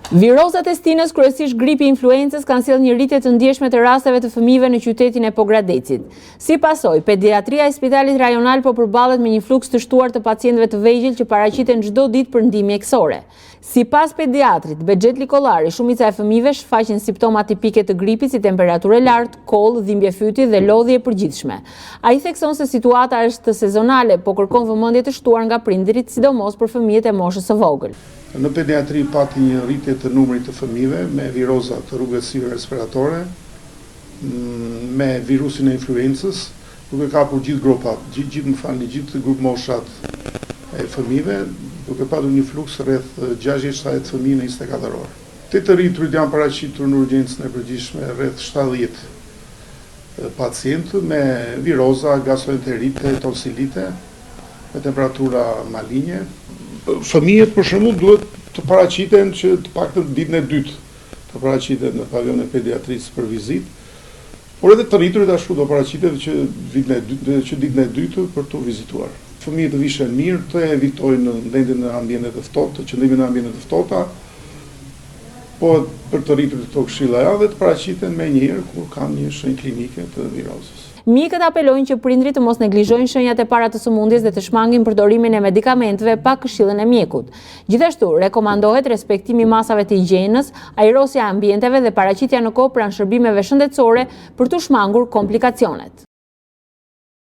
Virozat e stinës, kryesisht gripi i influencës, kanë sjellë një rritje të ndjeshme të rasteve të fëmijëve në qytetin e Pogradecit. Si pasojë, pediatria e Spitalit Rajonal po përballet me një fluks të shtuar të pacientëve të vegjël që paraqiten çdo ditë për ndihmë mjekësore. Sipas pediatrit Bexhet Likollari, shumica e fëmijëve shfaqin simptoma tipike të gripit si temperaturë e lartë, koll, dhimbje fyti dhe lodhje e përgjithshme. Ai thekson se situata është sezonale, po kërkon vëmendje të shtuar nga prindërit, sidomos për fëmijët e moshës së vogël. Në pediatri pati një rritje të numrit të fëmijëve me viroza të rrugës respiratore, me virusin e influencës, duke kapur gjithë grupat, gjithë grup moshat e fëmijëve, duke patur një fluks rreth 60-70 fëmijë në 24 orë. Të rriturit janë paraqitur në urgjencën e përgjithshme rreth 70 pacientë me viroza, gastroenterite, tonsilite, me temperatura malinje. Fëmijët për shembull duhet të paraqiten që të paktën ditën e dytë të paraqiten në pavion e pediatrisë për vizitë, por edhe të rriturit ashtu do paraqiten që ditën e dytë për të vizituar. Fëmijët të vishen mirë, të evitojnë ndendjen në ambientet të ftohta, qëndrimin në ambientet të ftohta, po për të rriturit të këshilla dhe të paraqiten më njëherë kur kanë një shenjë klinike të virozës. Mjekët apelojnë që prindrit të mos neglizhojnë shenjat e para të sëmundjes dhe të shmangin përdorimin e medikamenteve pa këshillën e mjekut. Gjithashtu, rekomandohet respektimi masave të higjienës, ajrosja e ambienteve dhe paraqitja në kohë pranë shërbimeve shëndetësore për të shmangur komplikacionet.